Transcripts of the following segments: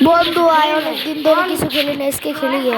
বন্ধু আয় অনেকদিন ধরে কিছু খেলি না, আজকে খেলি গে।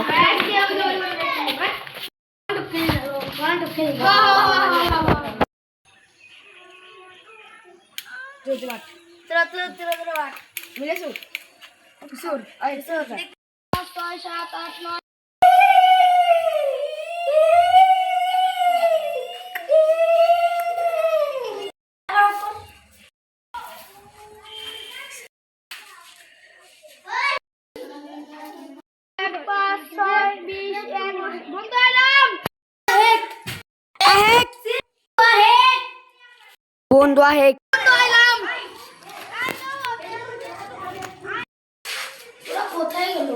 বন্ধু আহে কোথায় গেল?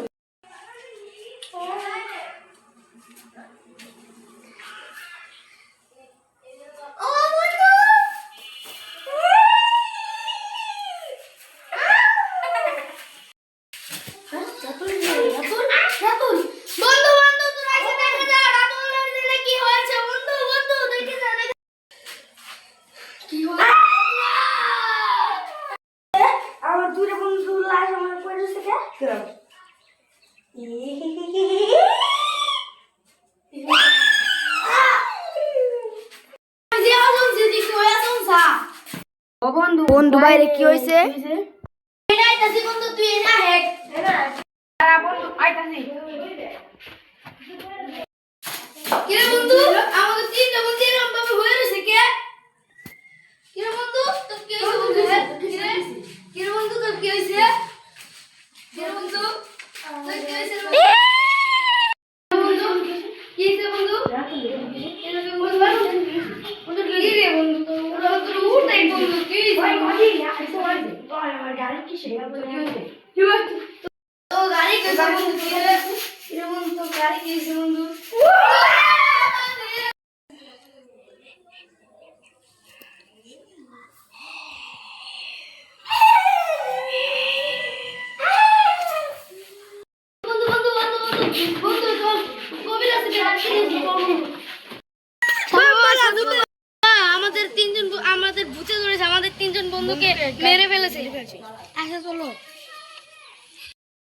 আমার দূরে বন্ধু লাশ আমার পড়েছে কে? বন্ধু বাইরে কি হয়েছে? বন্ধু তুই না হেক বন্ধু আইতাছি কে বন্ধু আমাদের তিনটা বন্ধু এরকম ভাবে হয়ে রয়েছে কে? কে বন্ধু তোর কি হয়েছে? বন্ধু কে বন্ধু তোর কি হয়েছে? কে বন্ধু তোর কি হয়েছে? বন্ধু কি হয়েছে বন্ধু? বন্ধু কি রে বন্ধু তোর উঠাই বন্ধু কি তো গাড়ি কে বন্ধু কি বন্ধু তো গাড়ি কি বন্ধু? আমাদের ভূতে ধরেছে, আমাদের তিনজন বন্ধুকে মেরে ফেলেছে। আচ্ছা চলো।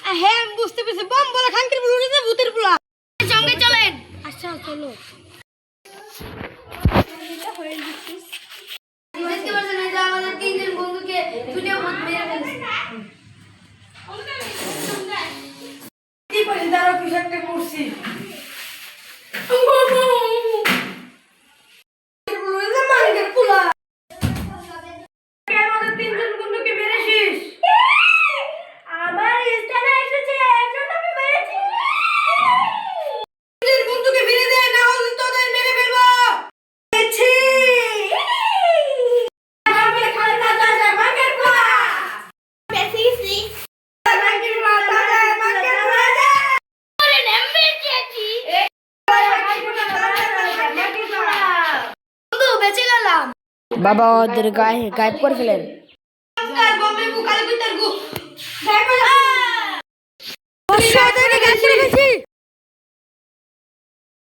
হ্যাঁ আমি বুঝতে পেরেছি, বম বলা খানকির বুড়িতে ভূতের পোলা সঙ্গে চলেন। আচ্ছা চলো। দেখতে পাচ্ছেন এই যে আমাদের তিনজন বন্ধুকে দুটো ভূত মেরে ফেলেছে। কি করে দাঁড়াও কিছু একটা করছি। বাবা ওদের গায়েব করে ফেলেন।